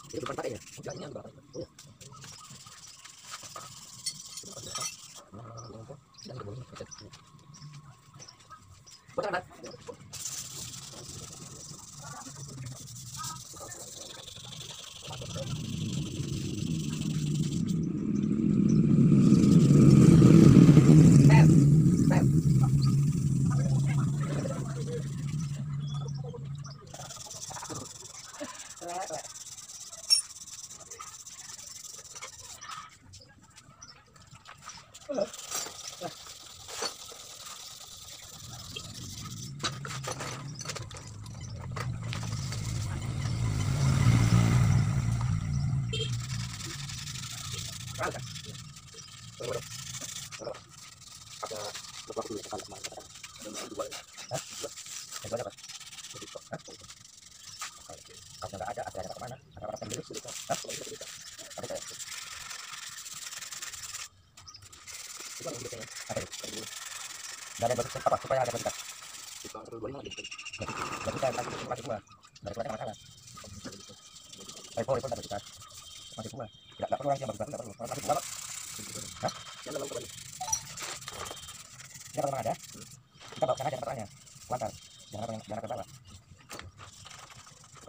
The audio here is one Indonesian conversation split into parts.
Itu bukan pakai ya? Enggaknya enggak. Bukan, dari bentuk apa supaya ada bentuk jadi saya masih dua dari kuatnya masalah itu dapat kita masih dua tidak perlu orang yang bagus tidak perlu masih dua hah yang dalam kembali ya kalau ada kita bawa sana jangan pertanya kuantar jangan ke bawah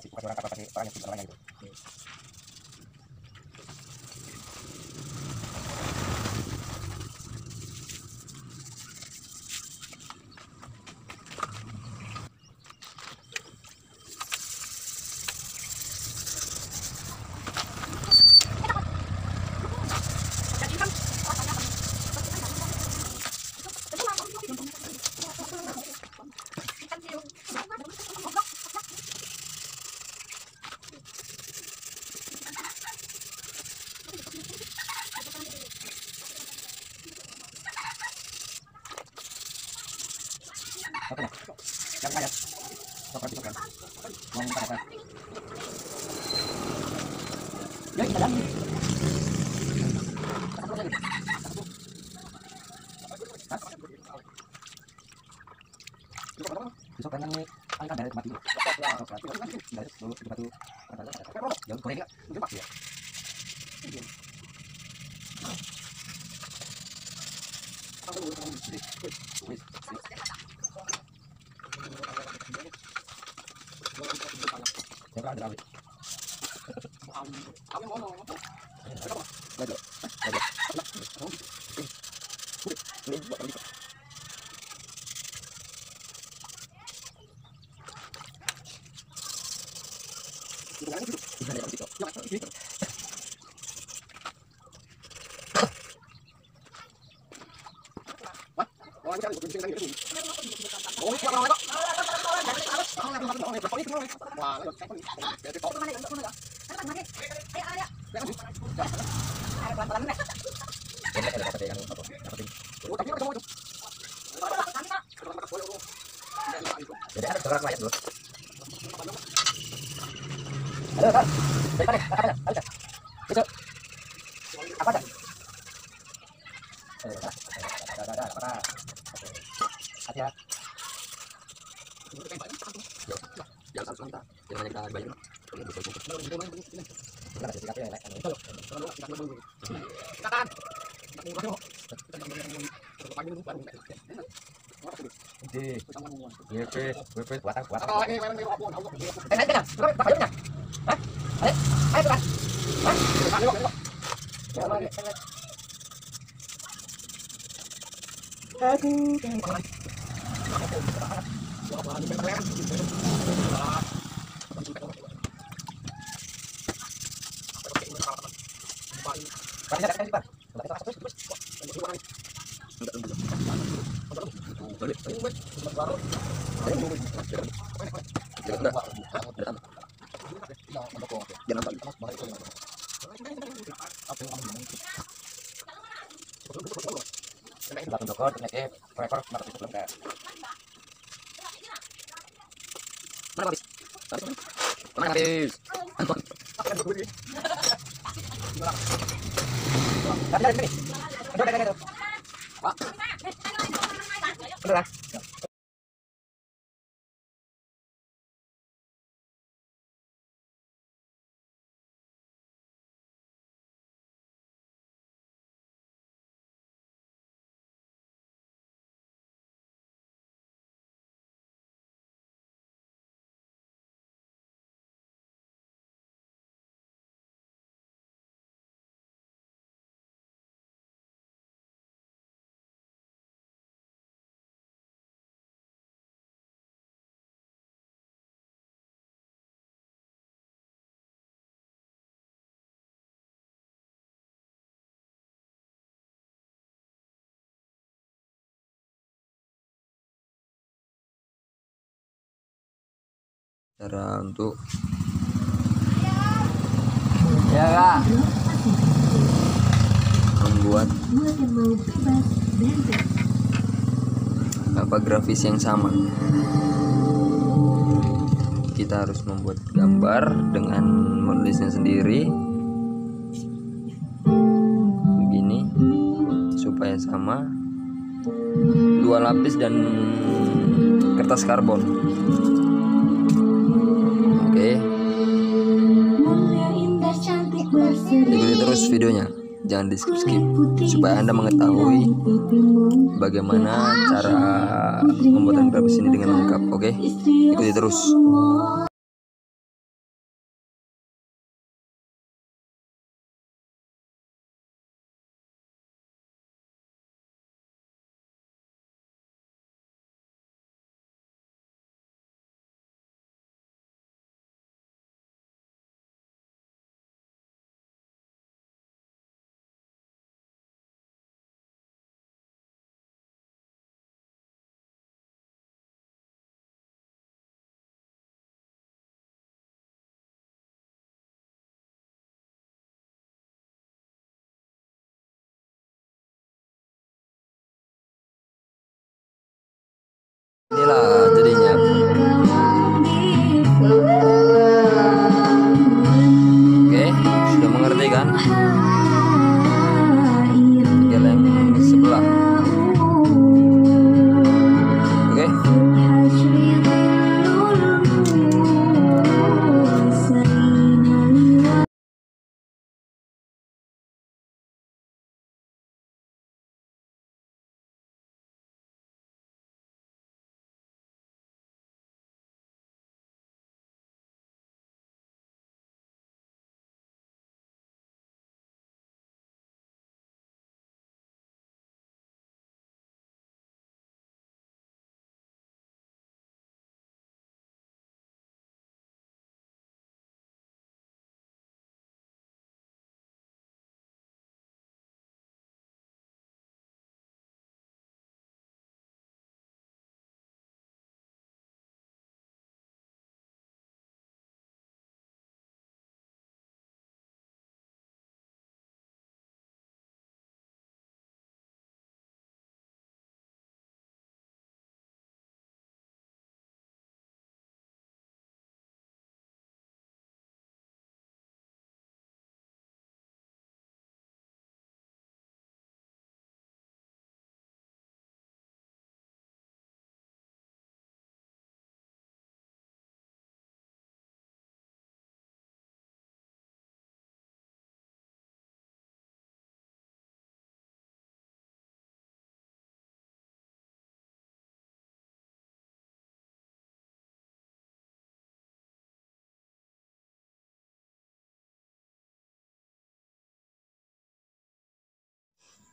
kasih orang kapal kasih orang yang tidak lainnya gitu. Oke lah, yang kaya, seperti itu kan, mau minta apa? Ya kita dalam. Besok kan nih, angkat dari tempat itu. Dari dulu ke batu. Jangan goreng ya, udah pak ya. Jangan ada lagi. Apa? Hati ya. Jangan salah kita. Jangan hanya kita bayar. WP buatan. Hah? Ayo tuh kan. Mana habis? Mana habis? Anton. Cara untuk Ya kak. membuat grafis yang sama. Kita harus membuat gambar dengan menulisnya sendiri begini supaya sama, 2 lapis dan kertas karbon. Oke, ikuti terus videonya, jangan di skip supaya Anda mengetahui bagaimana cara membuat grafis ini dengan lengkap. Oke, ikuti terus.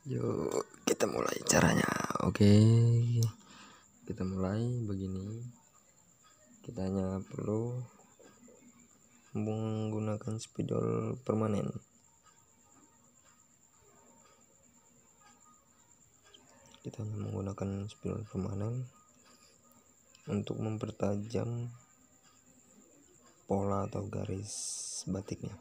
Yuk kita mulai caranya. Oke, kita mulai begini. Kita hanya perlu menggunakan spidol permanen. Kita hanya menggunakan spidol permanen untuk mempertajam pola atau garis batiknya.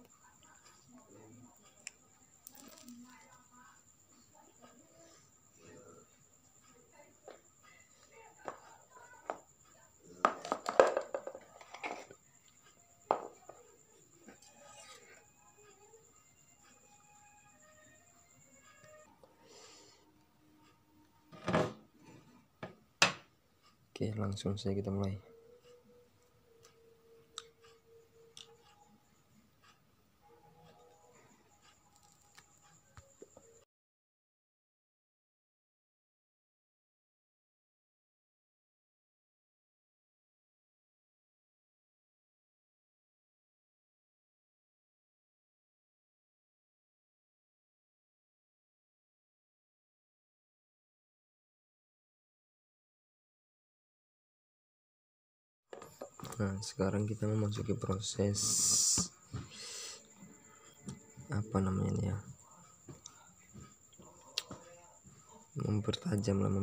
Oke, langsung saja kita mulai. Nah, sekarang kita memasuki proses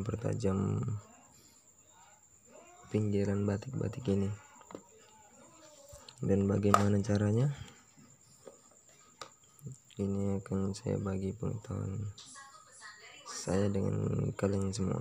mempertajam pinggiran batik-batik ini. Dan bagaimana caranya? Ini akan saya bagi pengetahuan saya dengan kalian semua.